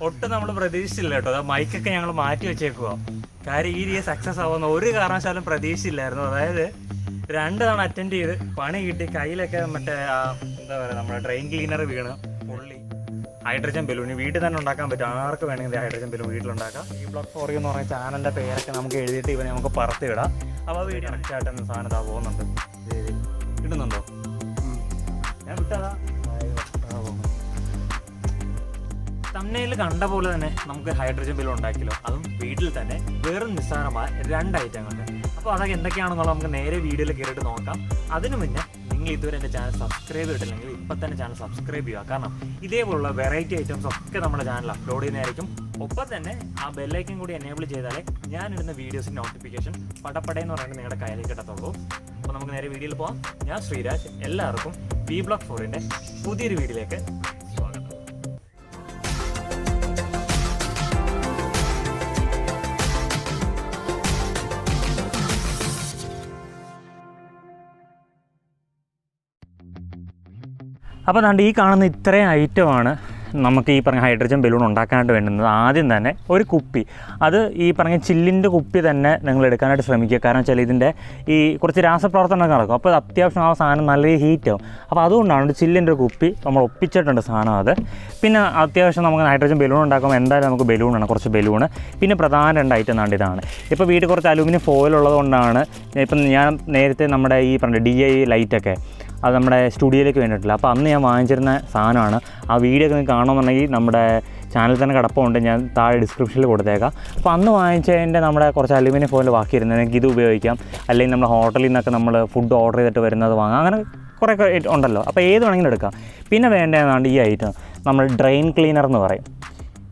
ഒട്ടും നമ്മൾ പ്രതീക്ഷിച്ചില്ല കേട്ടോ. മൈക്കൊക്കെ ഞങ്ങൾ മാറ്റി വെച്ചേക്കുക. കാര്യം ഈ സക്സസ് ആവുന്ന ഒരു കാരണവശാലും പ്രതീക്ഷിച്ചില്ലായിരുന്നു. അതായത് 2 തവണ അറ്റൻഡ് ചെയ്ത് പണി കിട്ടി. കയ്യിലൊക്കെ മറ്റേ എന്താ പറയുക, നമ്മുടെ ഡ്രെയിൻ ക്ലീനർ വീണ് പൊള്ളി. ഹൈഡ്രജൻ ബലൂൺ വീട്ടിൽ തന്നെ ഉണ്ടാക്കാൻ പറ്റും. ആർക്ക് വേണമെങ്കിൽ ഹൈഡ്രജൻ ബലൂൺ വീട്ടിലുണ്ടാക്കാം. vblog4u എന്ന് പറഞ്ഞ ചാനലിൻ്റെ പേരൊക്കെ നമുക്ക് എഴുതിയിട്ട് ഇവനെ നമുക്ക് പറത്തി വിടാം. അപ്പോൾ ആ വീഡിയോ കറക്റ്റായിട്ട് തന്നെ സാധനം ഇതാ പോകുന്നുണ്ട്. ഇടുന്നുണ്ടോ? ഞാൻ വിട്ടതാ. തമ്മനയിൽ കണ്ട പോലെ തന്നെ നമുക്ക് ഹൈഡ്രജൻ ബലൂൺ ഉണ്ടാക്കിയല്ലോ. അതും വീട്ടിൽ തന്നെ വെറും നിസ്സാരമായ 2 ഐറ്റങ്ങളുണ്ട്. അപ്പോൾ അതൊക്കെ എന്തൊക്കെയാണെന്നുള്ളത് നമുക്ക് നേരെ വീഡിയോയിൽ കയറിയിട്ട് നോക്കാം. അതിനു മുന്നേ നിങ്ങൾ ഇതുവരെ എൻ്റെ ചാനൽ സബ്സ്ക്രൈബ് ചെയ്തിട്ടില്ലെങ്കിൽ ഇപ്പം തന്നെ ചാനൽ സബ്സ്ക്രൈബ് ചെയ്യുക. കാരണം ഇതേപോലുള്ള വെറൈറ്റി ഐറ്റംസ് ഒക്കെ നമ്മുടെ ചാനൽ അപ്ലോഡ് ചെയ്യുന്നതായിരിക്കും. ഒപ്പം തന്നെ ആ ബെല്ലൈക്കൻ കൂടി എനേബിൾ ചെയ്താലേ ഞാനിടുന്ന വീഡിയോസിൻ്റെ നോട്ടിഫിക്കേഷൻ പടപടയെന്ന് പറയുന്നത് നിങ്ങളുടെ കയ്യിലേക്ക് കിട്ടത്തുള്ളൂ. അപ്പോൾ നമുക്ക് നേരെ വീഡിയോയിൽ പോകാം. ഞാൻ ശ്രീരാജ്. എല്ലാവർക്കും vblog4uവിൻ്റെ പുതിയൊരു വീഡിയോയിലേക്ക് സ്വാഗതം. അപ്പോൾ അതുകൊണ്ട് ഈ കാണുന്ന ഇത്രയും ഐറ്റമാണ് നമുക്ക് ഈ പറഞ്ഞ ഹൈഡ്രജൻ ബലൂൺ ഉണ്ടാക്കാനായിട്ട് വേണ്ടുന്നത്. ആദ്യം തന്നെ ഒരു കുപ്പി, അത് ഈ പറഞ്ഞ ചില്ലിൻ്റെ കുപ്പി തന്നെ നിങ്ങൾ എടുക്കാനായിട്ട് ശ്രമിക്കുക. കാരണം വെച്ചാൽ ഇതിൻ്റെ ഈ കുറച്ച് രാസപ്രവർത്തനമൊക്കെ നടക്കും. അപ്പോൾ അത്യാവശ്യം ആ സാധനം നല്ല ഹീറ്റാവും. അപ്പോൾ അതുകൊണ്ടാണ് ചില്ലിൻ്റെ ഒരു കുപ്പി നമ്മൾ ഒപ്പിച്ചിട്ടുണ്ട് സാധനം. അത് പിന്നെ അത്യാവശ്യം നമുക്ക് ഹൈഡ്രജൻ ബലൂൺ ഉണ്ടാക്കുമ്പോൾ എന്തായാലും നമുക്ക് ബലൂണാണ്, കുറച്ച് ബലൂണ്. പിന്നെ പ്രധാന 2 ഐറ്റം നാണ്ട് ഇതാണ്. ഇപ്പോൾ വീട്ടിൽ കുറച്ച് അലൂമിനിയം ഫോയിൽ ഉള്ളതുകൊണ്ടാണ് ഇപ്പം ഞാൻ നേരത്തെ നമ്മുടെ ഈ പറഞ്ഞ DI ലൈറ്റൊക്കെ അത് നമ്മുടെ സ്റ്റുഡിയോയിലേക്ക് വേണ്ടിയിട്ടില്ല. അപ്പോൾ അന്ന് ഞാൻ വാങ്ങിച്ചിരുന്ന സാധനമാണ്. ആ വീഡിയോ ഒക്കെ നിങ്ങൾക്ക് കാണണമെന്നുണ്ടെങ്കിൽ നമ്മുടെ ചാനലിൽ തന്നെ കിടപ്പുണ്ട്, ഞാൻ താഴെ ഡിസ്ക്രിപ്ഷനിൽ കൊടുത്തേക്കാം. അപ്പോൾ അന്ന് വാങ്ങിച്ചതിൻ്റെ നമ്മുടെ കുറച്ച് അലുമിനിയം ഫോയിൽ ബാക്കിയിരുന്നത് നിങ്ങൾക്ക് ഇത് ഉപയോഗിക്കാം. അല്ലെങ്കിൽ നമ്മുടെ ഹോട്ടലിൽ നിന്നൊക്കെ നമ്മൾ ഫുഡ് ഓർഡർ ചെയ്തിട്ട് വരുന്നത് വാങ്ങാം. അങ്ങനെ കുറേ ഉണ്ടല്ലോ. അപ്പോൾ ഏത് വേണമെങ്കിലും എടുക്കാം. പിന്നെ വേണ്ടതെന്നാണ്ട് ഈ ഐറ്റം നമ്മൾ ഡ്രെയിൻ ക്ലീനർ എന്ന് പറയും.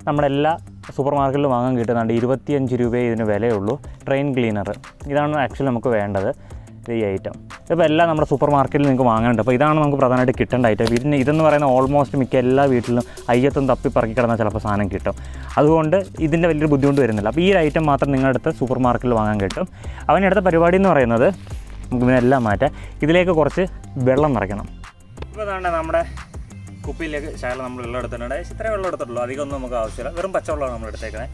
നമ്മുടെ എല്ലാ സൂപ്പർ മാർക്കറ്റിലും വാങ്ങാൻ കിട്ടുന്നുണ്ട്. 25 രൂപയെ ഇതിന് വിലയുള്ളൂ. ഡ്രെയിൻ ക്ലീനർ ഇതാണ് ആക്ച്വലി നമുക്ക് വേണ്ടത്. ഈ ഐറ്റം ഇപ്പോൾ എല്ലാം നമ്മുടെ സൂപ്പർ മാർക്കറ്റിൽ നിങ്ങൾക്ക് വാങ്ങാനുണ്ട്. അപ്പോൾ ഇതാണ് നമുക്ക് പ്രധാനമായിട്ട് കിട്ടേണ്ട ഐറ്റം. പിന്നെ ഇതെന്ന് പറയുന്ന ഓൾമോസ്റ്റ് മിക്ക എല്ലാ വീട്ടിലും അയ്യത്തും തപ്പി പറക്കി കിടന്നാൽ ചിലപ്പോൾ സാധനം കിട്ടും. അതുകൊണ്ട് ഇതിൻ്റെ വലിയൊരു ബുദ്ധിമുട്ട് വരുന്നില്ല. അപ്പോൾ ഈ ഒരു ഐറ്റം മാത്രം നിങ്ങളുടെ അടുത്ത് സൂപ്പർ മാർക്കറ്റിൽ വാങ്ങാൻ കിട്ടും. അവനടുത്ത പരിപാടി എന്ന് പറയുന്നത് നമുക്ക് ഇതിനെല്ലാം മാറ്റാം. ഇതിലേക്ക് കുറച്ച് വെള്ളം നിറയ്ക്കണം. ഇപ്പോൾ അതാണ്ട് നമ്മുടെ കുപ്പിയിലേക്ക് ശകലം നമ്മൾ വെള്ളം എടുത്തിട്ടുണ്ട്. ഇത്രയും വെള്ളം എടുത്തിട്ടുള്ളൂ, അധികമൊന്നും നമുക്ക് ആവശ്യമില്ല. വെറും പച്ചവെള്ളമാണ് നമ്മൾ എടുത്തേക്കുന്നത്.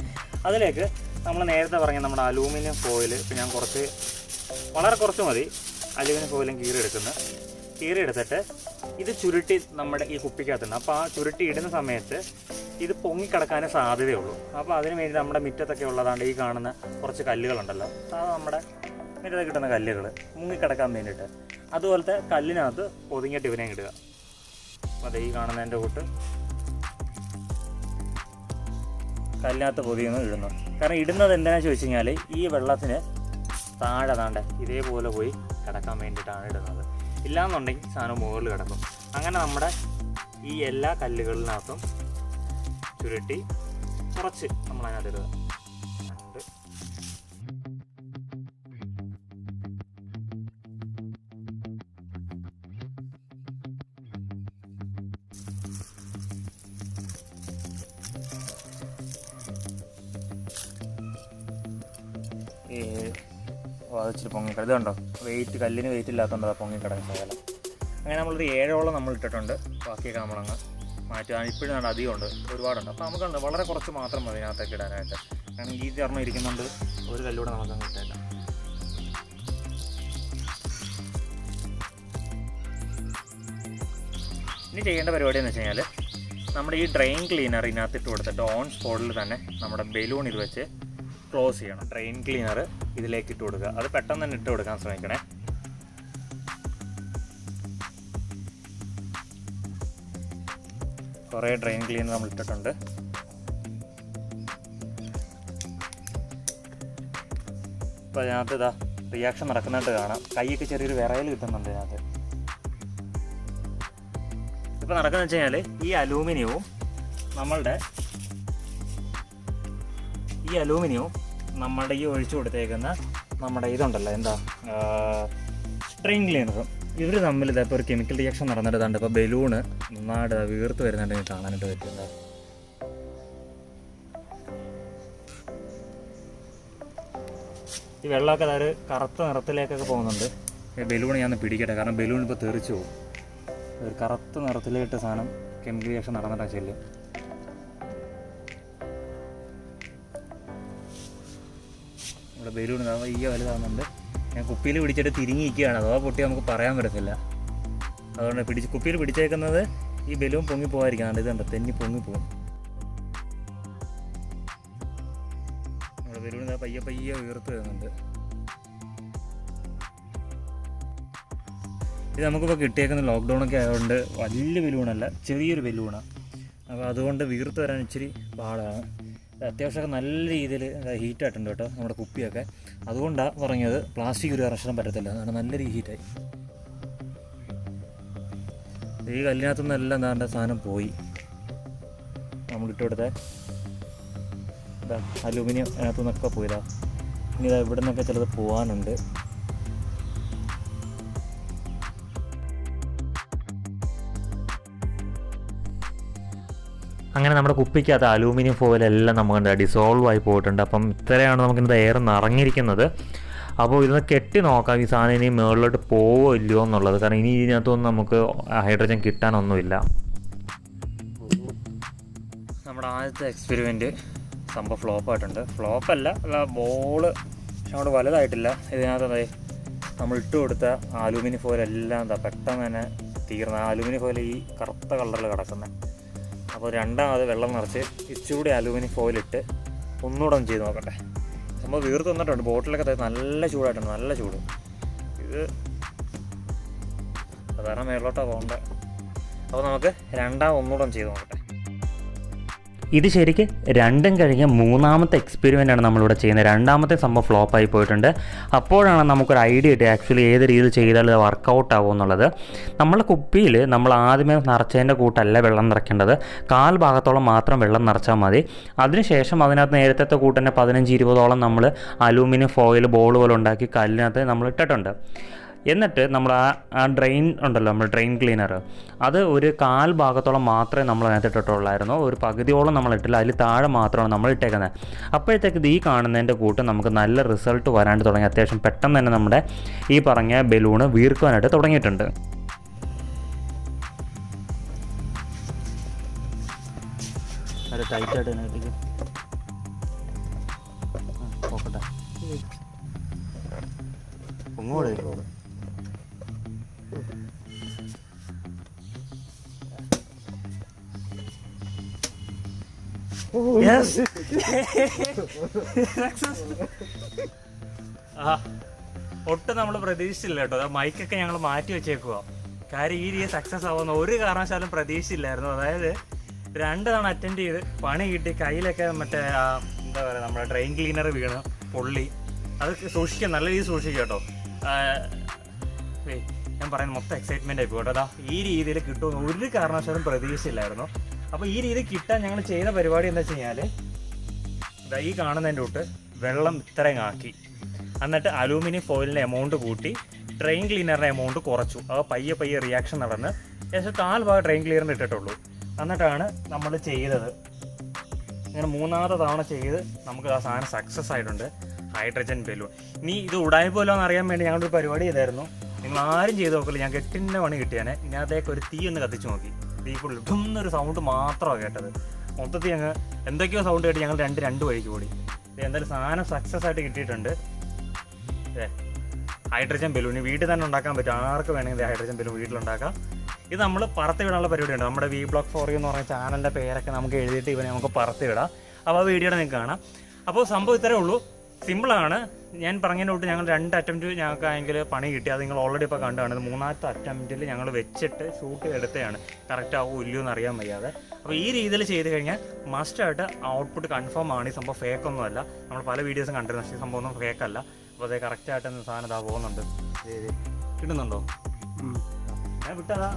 അതിലേക്ക് നമ്മൾ നേരത്തെ പറഞ്ഞ നമ്മുടെ അലൂമിനിയം ഫോയിൽ, ഇപ്പോൾ ഞാൻ വളരെ കുറച്ച് മതി അലുമിനിയം ഫോയിലും കീറി എടുത്തിട്ട് ഇത് ചുരുട്ടി നമ്മുടെ ഈ കുപ്പിക്കകത്തുണ്ട്. അപ്പോൾ ആ ചുരുട്ടി ഇടുന്ന സമയത്ത് ഇത് പൊങ്ങിക്കിടക്കാനേ സാധ്യതയുള്ളൂ. അപ്പോൾ അതിന് വേണ്ടി നമ്മുടെ മുറ്റത്തൊക്കെ ഉള്ളതാണ്ട് ഈ കാണുന്ന കുറച്ച് കല്ലുകളുണ്ടല്ലോ, അത് നമ്മുടെ മുറ്റത്ത് കിട്ടുന്ന കല്ലുകൾ മുങ്ങിക്കിടക്കാൻ വേണ്ടിയിട്ട് അതുപോലത്തെ കല്ലിനകത്ത് ഒതുങ്ങിയിട്ട് ഇവനെ ഇടുക. അതെ ഈ കാണുന്നതിൻ്റെ കൂട്ട് കല്ലിനകത്ത് പൊതിയൊന്നും ഇടുന്നു. കാരണം ഇടുന്നത് എന്തിനാണെന്ന് ചോദിച്ചു കഴിഞ്ഞാൽ ഈ വെള്ളത്തിന് താഴെ താണ്ട ഇതേപോലെ പോയി കിടക്കാൻ വേണ്ടിയിട്ടാണ് ഇടുന്നത്. ഇല്ലയെന്നുണ്ടെങ്കിൽ സാധനം മുകളിൽ കിടക്കും. അങ്ങനെ നമ്മുടെ ഈ എല്ലാ കല്ലുകളിനകത്തും ചുരുട്ടി കുറച്ച് നമ്മളതിനകത്ത് ഇടുക. അത് ഇച്ചിരി പൊങ്ങിക്കിട ഇതുണ്ടോ, കല്ലിന് വെയിറ്റ് ഇല്ലാത്തതുകൊണ്ട് അത് പൊങ്ങിക്കിടക്കും ശകലം. അങ്ങനെ നമ്മളൊരു 7ഓളം നമ്മൾ ഇട്ടിട്ടുണ്ട്. ബാക്കിയൊക്കെ നമ്മളങ്ങ് മാറ്റുക. ഇപ്പോഴും നല്ല അധികമുണ്ട്, ഒരുപാടുണ്ട്. അപ്പോൾ നമുക്കുണ്ട് വളരെ കുറച്ച് മാത്രം മതി ഇതിനകത്തേക്ക് ഇടാനായിട്ട്. കാരണം ഈ ചേർന്ന് ഇരിക്കുന്നുണ്ട്, ഒരു കല്ലൂടെ നമുക്കങ്ങ് ഇട്ടേക്കാം. ഇനി ചെയ്യേണ്ട പരിപാടി എന്ന് വെച്ച് കഴിഞ്ഞാൽ നമ്മുടെ ഈ ഡ്രെയിൻ ക്ലീനർ ഇതിനകത്ത് ഇട്ട് കൊടുത്തിട്ട് ഓൺ സ്പോട്ടിൽ തന്നെ നമ്മുടെ ബലൂൺ ഇത് വെച്ച് ക്ലോസ് ചെയ്യണം. ഡ്രെയിൻ ക്ലീനർ ഇതിലേക്ക് ഇട്ട് കൊടുക്കുക. അത് പെട്ടെന്ന് തന്നെ ഇട്ട് കൊടുക്കാൻ ശ്രമിക്കണേ. കുറേ ഡ്രെയിൻ ക്ലീനർ നമ്മൾ ഇട്ടിട്ടുണ്ട്. അപ്പോൾ അതിനകത്ത് ഇതാ റിയാക്ഷൻ നടക്കുന്നതായിട്ട് കാണാം. കൈയൊക്കെ ചെറിയൊരു വിറയൽ കിട്ടുന്നുണ്ട് ഇതിനകത്ത്. ഇപ്പോൾ നടക്കുന്നത് വെച്ച് കഴിഞ്ഞാൽ ഈ അലൂമിനിയവും നമ്മുടെ ഈ ഒഴിച്ചു കൊടുത്തേക്കുന്ന നമ്മുടെ ഇതുണ്ടല്ലോ എന്താ ഡ്രെയിൻ ക്ലീനറും ഇവർ തമ്മിൽ ഇതപ്പോൾ ഒരു കെമിക്കൽ റിയാക്ഷൻ നടന്നിട്ടുണ്ട്. ഇപ്പോൾ ബലൂണ് നന്നായിട്ട് വീർത്ത് വരുന്നുണ്ടെങ്കിൽ കാണാനായിട്ട് പറ്റുന്നത്. ഈ വെള്ളമൊക്കെ അതൊരു കറുത്ത നിറത്തിലേക്കൊക്കെ പോകുന്നുണ്ട്. ബലൂൺ ഞാൻ പിടിക്കട്ടെ, കാരണം ബലൂൺ ഇപ്പോൾ തെറിച്ചു പോകും. ഒരു കറുത്ത നിറത്തിലേട്ട് സാധനം കെമിക്കൽ റിയാക്ഷൻ നടന്നിട്ടാ ചെല്ല്. നമ്മുടെ ബലൂൺ വലിയ വലുതാകുന്നുണ്ട്. ഞാൻ കുപ്പിയിൽ പിടിച്ചിട്ട് തിരിഞ്ഞിരിക്കുകയാണ്, അഥവാ പൊട്ടി നമുക്ക് പറയാൻ പറ്റത്തില്ല. അതുകൊണ്ട് കുപ്പിയിൽ പിടിച്ചേക്കുന്നത് ഈ ബലൂൺ പൊങ്ങി പോകാതിരിക്കാണ്ട്. ഇതുണ്ട്, തെന്നി പൊങ്ങിപ്പോകും. നമ്മുടെ ബലൂൺ പയ്യെ പയ്യെ ഉയർത്ത് വരുന്നുണ്ട്. ഇത് നമുക്കിപ്പോൾ കിട്ടിയേക്കുന്ന ലോക്ക്ഡൗണൊക്കെ ആയതുകൊണ്ട് വലിയ ബലൂണല്ല, ചെറിയൊരു ബലൂണാണ്. അപ്പോൾ അതുകൊണ്ട് വീർത്ത് വരാൻ ഇച്ചിരി പാടാണ്. അത്യാവശ്യമൊക്കെ നല്ല രീതിയിൽ ഹീറ്റായിട്ടുണ്ട് കേട്ടോ നമ്മുടെ കുപ്പിയൊക്കെ. അതുകൊണ്ടാണ് പറഞ്ഞത് പ്ലാസ്റ്റിക് ഒരു അറക്ഷണം പറ്റത്തില്ല, അതാണ് നല്ല രീതി ഹീറ്റായി. ഈ കല്ലിനകത്തുനിന്നെല്ലാം എന്താണ്ട് സാധനം പോയി. നമ്മളിട്ട് കൊടുത്ത അലൂമിനിയം അതിനകത്തു നിന്നൊക്കെ പോയതാ. ഇനി ഇതാ ഇവിടെ നിന്നൊക്കെ ചിലത് പോകാനുണ്ട്. അങ്ങനെ നമ്മുടെ കുപ്പിക്കകത്ത് അലൂമിനിയം ഫോയിലെല്ലാം നമുക്ക് ഡിസോൾവ് ആയി പോയിട്ടുണ്ട്. അപ്പം ഇത്രയാണ് നമുക്കിത് എയർ നിറഞ്ഞിരിക്കുന്നത്. അപ്പോൾ ഇതൊന്ന് കെട്ടി നോക്കാം ഈ സാധനം ഇനി മുകളിലോട്ട് പോവോ ഇല്ലയോ എന്നുള്ളത്. കാരണം ഇനി ഇതിനകത്തൊന്നും നമുക്ക് ഹൈഡ്രജൻ കിട്ടാനൊന്നുമില്ല. നമ്മുടെ ആദ്യത്തെ എക്സ്പെരിമെൻറ്റ് സംഭവം ഫ്ലോപ്പായിട്ടുണ്ട്. ഫ്ലോപ്പല്ല, അല്ല ബോള് അങ്ങോട്ട് വലുതായിട്ടില്ല. ഇതിനകത്ത് നമ്മൾ ഇട്ട് കൊടുത്ത അലൂമിനിയം ഫോയിലെല്ലാം എന്താ പെട്ടെന്ന് തന്നെ തീർന്ന അലൂമിനിയം ഫോയിൽ ഈ കറുത്ത കളറിൽ കിടക്കുന്നത്. അപ്പോൾ രണ്ടാമത് വെള്ളം നിറച്ച് ഇച്ചിരി അലൂമിനിയം ഫോയിലിട്ട് ഒന്നുകൂടെ ഒന്ന് ചെയ്ത് നോക്കട്ടെ. സംഭവം വീർത്ത് വന്നിട്ടുണ്ട്. ബോട്ടിലൊക്കെ നല്ല ചൂടായിട്ടുണ്ട്, നല്ല ചൂട്. ഇത് സാധാരണ മേളിലോട്ടാണ് പോകേണ്ടത്. അപ്പോൾ നമുക്ക് ഒന്നുകൂടെ ചെയ്ത് നോക്കട്ടെ. ഇത് ശരിക്കും രണ്ടും കഴിഞ്ഞ് മൂന്നാമത്തെ എക്സ്പെരിമെൻ്റാണ് നമ്മളിവിടെ ചെയ്യുന്നത്. രണ്ടാമത്തെ സംഭവം ഫ്ലോപ്പായി പോയിട്ടുണ്ട്. അപ്പോഴാണ് നമുക്കൊരു ഐഡിയ കിട്ടിയത് ആക്ച്വലി ഏത് രീതിയിൽ ചെയ്താൽ ഇത് വർക്കൗട്ട് ആകും എന്നുള്ളത്. നമ്മളെ കുപ്പിയിൽ നമ്മൾ ആദ്യമേ നിറച്ചതിൻ്റെ കൂട്ടല്ല വെള്ളം നിറയ്ക്കേണ്ടത്, കാൽ ഭാഗത്തോളം മാത്രം വെള്ളം നിറച്ചാൽ മതി. അതിനുശേഷം അതിനകത്ത് നേരത്തെ കൂട്ടന്നെ 15-20ഓളം നമ്മൾ അലൂമിനിയം ഫോയിൽ ബോൾ പോലെ ഉണ്ടാക്കി കല്ലിനകത്ത് നമ്മൾ ഇട്ടിട്ടുണ്ട്. എന്നിട്ട് നമ്മൾ ആ ഡ്രെയിൻ ഉണ്ടല്ലോ, നമ്മൾ ഡ്രെയിൻ ക്ലീനർ, അത് ഒരു കാൽ ഭാഗത്തോളം മാത്രമേ നമ്മൾ അതിനകത്ത് ഇട്ടിട്ടുള്ളായിരുന്നു. ഒരു പകുതിയോളം നമ്മൾ ഇട്ടില്ല, അതിൽ താഴെ മാത്രമാണ് നമ്മൾ ഇട്ടേക്കുന്നത്. അപ്പോഴത്തേക്ക് ഈ കാണുന്നതിൻ്റെ കൂട്ട് നമുക്ക് നല്ല റിസൾട്ട് വരാണ്ട് തുടങ്ങി. അത്യാവശ്യം പെട്ടെന്ന് തന്നെ നമ്മുടെ ഈ പറഞ്ഞ ബലൂണ് വീർക്കുവാനായിട്ട് തുടങ്ങിയിട്ടുണ്ട്. അത് ടൈറ്റായിട്ട് തന്നെ നോക്കട്ടെ, ഒന്നുകൂടെ ഒട്ടും നമ്മൾ പ്രതീക്ഷിച്ചില്ല കേട്ടോ. മൈക്കൊക്കെ ഞങ്ങൾ മാറ്റി വെച്ചേക്കുക. കാര്യം ഈ രീതി സക്സസ് ആവുന്ന ഒരു കാരണവശാലും പ്രതീക്ഷിച്ചില്ലായിരുന്നു. അതായത് 2 തവണ അറ്റൻഡ് ചെയ്ത് പണി കിട്ടി, കയ്യിലൊക്കെ മറ്റേ എന്താ പറയുക നമ്മുടെ ഡ്രെയിൻ ക്ലീനർ വീണ് പൊള്ളി. അത് സൂക്ഷിക്കാം, നല്ല രീതിയിൽ സൂക്ഷിക്കുക കേട്ടോ. ഞാൻ പറയുന്നത് മൊത്തം എക്സൈറ്റ്മെൻ്റ് ആയി പോകട്ടോ. അതാ ഈ രീതിയിൽ കിട്ടുമെന്ന് ഒരു കാരണവശാലും പ്രതീക്ഷിച്ചില്ലായിരുന്നു. അപ്പോൾ ഈ രീതി കിട്ടാൻ ഞങ്ങൾ ചെയ്ത പരിപാടി എന്താ വെച്ച് കഴിഞ്ഞാൽ ഈ കാണുന്നതിൻ്റെ തൊട്ട് വെള്ളം ഇത്രയും ആക്കി, എന്നിട്ട് അലൂമിനിയം ഫോയിലിൻ്റെ എമൗണ്ട് കൂട്ടി ഡ്രെയിൻ ക്ലീനറിൻ്റെ എമൗണ്ട് കുറച്ചു. അത് പയ്യെ പയ്യെ റിയാക്ഷൻ നടന്ന് ഏകദേശം 4 ഭാഗം ഡ്രെയിൻ ക്ലീനറിന് ഇട്ടിട്ടുള്ളൂ. എന്നിട്ടാണ് നമ്മൾ ചെയ്തത്. ഇങ്ങനെ 3ാമത്തെ തവണ ചെയ്ത് നമുക്ക് ആ സാധനം സക്സസ് ആയിട്ടുണ്ട്, ഹൈഡ്രജൻ ബലൂൺ. ഇനി ഇത് ഉടായി പോലോ എന്ന് അറിയാൻ വേണ്ടി ഞങ്ങളൊരു പരിപാടി ചെയ്തായിരുന്നു. നിങ്ങൾ ആരും ചെയ്ത് നോക്കില്ല, ഞാൻ കെട്ടിൻ്റെ പണി കിട്ടിയാൽ ഇതിനകത്തേക്ക് ഒരു തീ ഒന്ന് കത്തിച്ച് നോക്കി. തീ ഫുള്ള് ഇടുന്നൊരു സൗണ്ട് മാത്രമാണ് കേട്ടത്. മൊത്തത്തിൽ ഞങ്ങൾ എന്തൊക്കെയോ സൗണ്ട് കേട്ട് ഞങ്ങൾ രണ്ട് വഴിക്ക് കൂടി. എന്തായാലും സാധനം സക്സസ് ആയിട്ട് കിട്ടിയിട്ടുണ്ട്. ഹൈഡ്രജൻ ബലൂൺ വീട്ടിൽ തന്നെ ഉണ്ടാക്കാൻ പറ്റും, ആർക്ക് വേണമെങ്കിൽ ഹൈഡ്രജൻ ബലൂൺ വീട്ടിലുണ്ടാക്കാം. ഇത് നമ്മൾ പറത്തി വിടാനുള്ള പരിപാടിയുണ്ട്. നമ്മുടെ vblogforyou എന്ന് പറഞ്ഞ ചാനലിൻ്റെ പേരൊക്കെ നമുക്ക് എഴുതിയിട്ട് ഇവനെ നമുക്ക് പറത്തി വിടാം. അപ്പോൾ ആ വീഡിയോയുടെ നിങ്ങൾക്ക് കാണാം. അപ്പോൾ സംഭവം ഇത്രയേ ഉള്ളൂ, സിമ്പിളാണ്. ഞാൻ പറഞ്ഞതിനോട്ട് ഞങ്ങൾ 2 അറ്റംപ്റ്റ് ഞങ്ങൾക്കാണെങ്കിൽ പണി കിട്ടി. അത് നിങ്ങൾ ഓൾറെഡി ഇപ്പോൾ കണ്ടാണ്. 3ാമത്തെ അറ്റംപ്റ്റിൽ ഞങ്ങൾ വെച്ചിട്ട് ഷൂട്ട് ചെയ്തെടുത്തതാണ്. കറക്റ്റ് ആവുമോ ഇല്ലയോ എന്ന് അറിയാൻ വയ്യാതെ. അപ്പോൾ ഈ രീതിയിൽ ചെയ്ത് കഴിഞ്ഞാൽ മസ്റ്റായിട്ട് ഔട്ട്പുട്ട് കൺഫേം ആണ്. ഈ സംഭവം ഫേക്കൊന്നുമല്ല. നമ്മൾ പല വീഡിയോസും കണ്ടിരുന്നു, പക്ഷേ ഈ സംഭവം ഒന്നും ഫേക്കല്ല. അപ്പോൾ അത് കറക്റ്റായിട്ട് സാധനം ഇതാ പോകുന്നുണ്ട്. കിട്ടുന്നുണ്ടോ? ഞാൻ വിട്ടതാ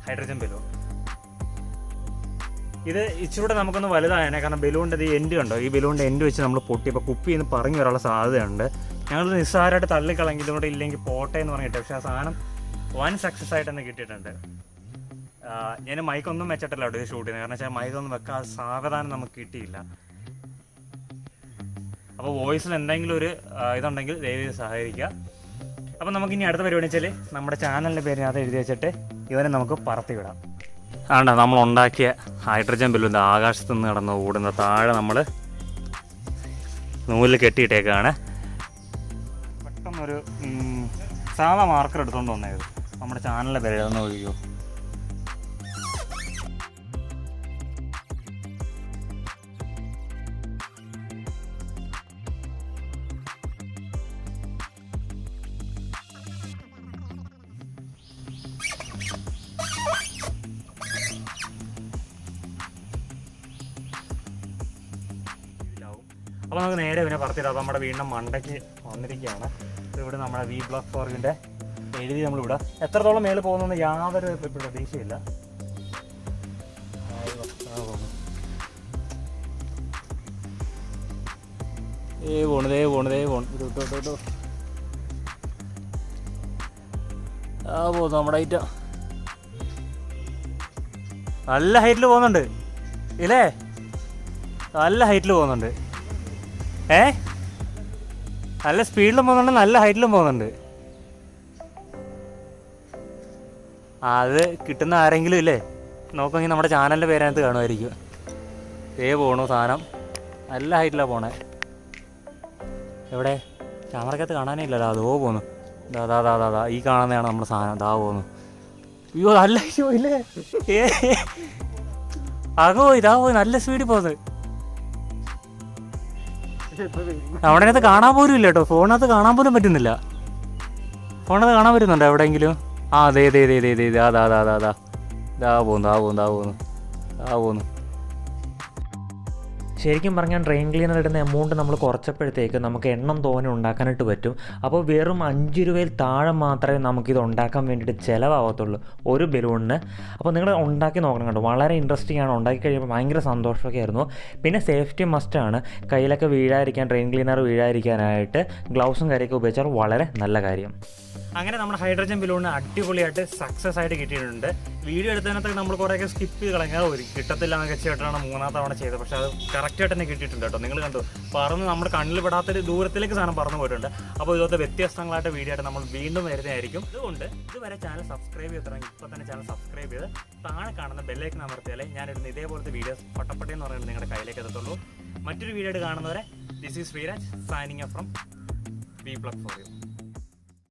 ഹൈഡ്രജൻ ബലൂൺ. ഇത് ഇച്ചിരൂടെ നമുക്കൊന്ന് വലുതായനെ, കാരണം ബലൂണിൻ്റെ ഈ എൻഡ് കണ്ടോ, ഈ ബലൂണിൻ്റെ എൻഡ് വെച്ച് നമ്മൾ പൊട്ടിയപ്പോൾ കുപ്പി നിന്ന് പറഞ്ഞു വരാനുള്ള സാധ്യതയുണ്ട്. ഞങ്ങൾ നിസ്സാരമായിട്ട് തള്ളിക്കളഞ്ഞ് ഇതുകൊണ്ട് ഇല്ലെങ്കിൽ പോട്ടെ എന്ന് പറഞ്ഞിട്ട്, പക്ഷേ ആ സാധനം വൻ സക്സസ് ആയിട്ട് തന്നെ കിട്ടിയിട്ടുണ്ട്. ഞാൻ മൈക്കൊന്നും വെച്ചിട്ടില്ല അവിടെ ഷൂട്ട് ചെയ്യുന്നത്, കാരണം വെച്ചാൽ മൈക്കൊന്നും വെക്കാൻ സാവധാനം നമുക്ക് കിട്ടിയില്ല. അപ്പോൾ വോയിസിൽ എന്തെങ്കിലും ഒരു ഇതുണ്ടെങ്കിൽ ദയവ് സഹായിക്കുക. അപ്പോൾ നമുക്കിനി അടുത്ത പരിപാടി വെച്ചാൽ നമ്മുടെ ചാനലിൻ്റെ പേരിനകത്ത് എഴുതി വെച്ചിട്ട് ഇവരെ നമുക്ക് പറത്തി വിടാം. ആണ്ട നമ്മൾ ഉണ്ടാക്കിയ ഹൈഡ്രജൻ ബലൂൺ ആകാശത്ത് നിന്ന് കിടന്ന് ഓടുന്ന താഴെ നമ്മൾ നൂലിൽ കെട്ടിയിട്ടേക്കാണ്. പെട്ടെന്നൊരു സാധാ മാർക്കർ എടുത്തുകൊണ്ട് വന്നത് നമ്മുടെ ചാനലിലെ പേര് എഴുതുന്ന ഒഴിയോ. അപ്പോൾ നമുക്ക് നേരെ പിന്നെ പറത്തിയിടാം. അപ്പോൾ നമ്മുടെ വീടിൻ്റെ മണ്ടയ്ക്ക് വന്നിരിക്കുകയാണ്. ഇവിടെ നമ്മുടെ vblogforyouവിൻ്റെ എഴുതി നമ്മളിവിടെ എത്രത്തോളം മേളിൽ പോകുന്നതെന്ന് യാതൊരു പ്രതീക്ഷയില്ല. പോണതേ പോകുന്നു നമ്മുടെ ഐറ്റം നല്ല ഹൈറ്റിൽ പോകുന്നുണ്ട് ഇല്ലേ, നല്ല ഹൈറ്റിൽ പോകുന്നുണ്ട്. നല്ല സ്പീഡിലും പോകുന്നുണ്ട്, നല്ല ഹൈറ്റിലും പോകുന്നുണ്ട്. അത് കിട്ടുന്ന ആരെങ്കിലും ഇല്ലേ നോക്കുമെങ്കിൽ നമ്മുടെ ചാനലിൻ്റെ പേരകത്ത് കാണുമായിരിക്കും. പോണു സാധനം, നല്ല ഹൈറ്റിലാണ് പോണേ. എവിടെ ക്യാമറക്കകത്ത് കാണാനേ ഇല്ലല്ലോ. അതോ പോന്നു, ദാ ഈ കാണുന്നതാണ് നമ്മുടെ സാധനം. ദാ പോന്നു. അയ്യോ നല്ല ഇല്ലേ, ഇതാ പോയി നല്ല സ്പീഡിൽ പോകുന്നത്. അവിടെ അകത്ത് കാണാൻ പോലും ഇല്ല കേട്ടോ, ഫോണിനകത്ത് കാണാൻ പോലും പറ്റുന്നില്ല. ഫോണിനകത്ത് കാണാൻ പറ്റുന്നുണ്ടോ എവിടെയെങ്കിലും? അതെ പോന്നു. ശരിക്കും പറഞ്ഞാൽ ട്രെയിൻ ക്ലീനർ ഇടുന്ന എമൗണ്ട് നമ്മൾ കുറച്ചപ്പോഴത്തേക്ക് നമുക്ക് എണ്ണം തോനെ ഉണ്ടാക്കാനായിട്ട് പറ്റും. അപ്പോൾ വെറും 5 രൂപയിൽ താഴെ മാത്രമേ നമുക്കിത് ഉണ്ടാക്കാൻ വേണ്ടിയിട്ട് ചിലവാകത്തുള്ളൂ ഒരു ബലൂണിന്. അപ്പോൾ നിങ്ങൾ ഉണ്ടാക്കി നോക്കണം കേട്ടോ, വളരെ ഇൻട്രസ്റ്റിംഗ് ആണ്. ഉണ്ടാക്കി കഴിയുമ്പോൾ ഭയങ്കര സന്തോഷമൊക്കെ ആയിരുന്നു. പിന്നെ സേഫ്റ്റി മസ്റ്റാണ്, കയ്യിലൊക്കെ വീഴാതിരിക്കാൻ, ട്രെയിൻ ക്ലീനർ വീഴാതിരിക്കാനായിട്ട് ഗ്ലൗസും കാര്യമൊക്കെ ഉപയോഗിച്ചാൽ വളരെ നല്ല കാര്യം. അങ്ങനെ നമ്മുടെ ഹൈഡ്രജൻ ബലൂണിന് അടിപൊളിയായിട്ട് സക്സസ് ആയിട്ട് കിട്ടിയിട്ടുണ്ട്. വീഡിയോ എടുത്തതിനകത്ത് നമ്മൾ കുറേയൊക്കെ സ്കിപ്പ് ചെയ്ത് കളഞ്ഞാൽ കിട്ടത്തില്ല എന്നൊക്കെ വെച്ചിട്ടാണ് 3ാമത്തെ തവണ ചെയ്തത്. പക്ഷേ അത് കറക്റ്റായിട്ട് തന്നെ കിട്ടിയിട്ടുണ്ട് കേട്ടോ. നിങ്ങൾ കണ്ടു, പറന്ന് നമ്മുടെ കണ്ണിൽ പെടാത്തൊരു ദൂരത്തിലേക്ക് സാധനം പറന്നു പോയിട്ടുണ്ട്. അപ്പോൾ ഇതുപോലത്തെ വ്യത്യസ്തങ്ങളായിട്ട് വീഡിയോ ആയിട്ട് നമ്മൾ വീണ്ടും വരുന്നതായിരിക്കും. അതുകൊണ്ട് ഇതുവരെ ചാനൽ സബ്സ്ക്രൈബ് ചെയ്തിട്ടുണ്ടെങ്കിൽ ഇപ്പോൾ തന്നെ ചാനൽ സബ്സ്ക്രൈബ് ചെയ്ത് താഴെ കാണുന്ന ബെല്ലൈക്കൺ അമർത്തിയാലേ ഞാനിടുന്ന ഇതേപോലത്തെ വീഡിയോസ് പട്ടപ്പട്ടയെന്ന് പറയുന്നത് നിങ്ങളുടെ കയ്യിലേക്ക് എത്തത്തുള്ളൂ. മറ്റൊരു വീഡിയോ ആയിട്ട് കാണുന്നവരെ this is Sreeraj signing off from vblogforyou.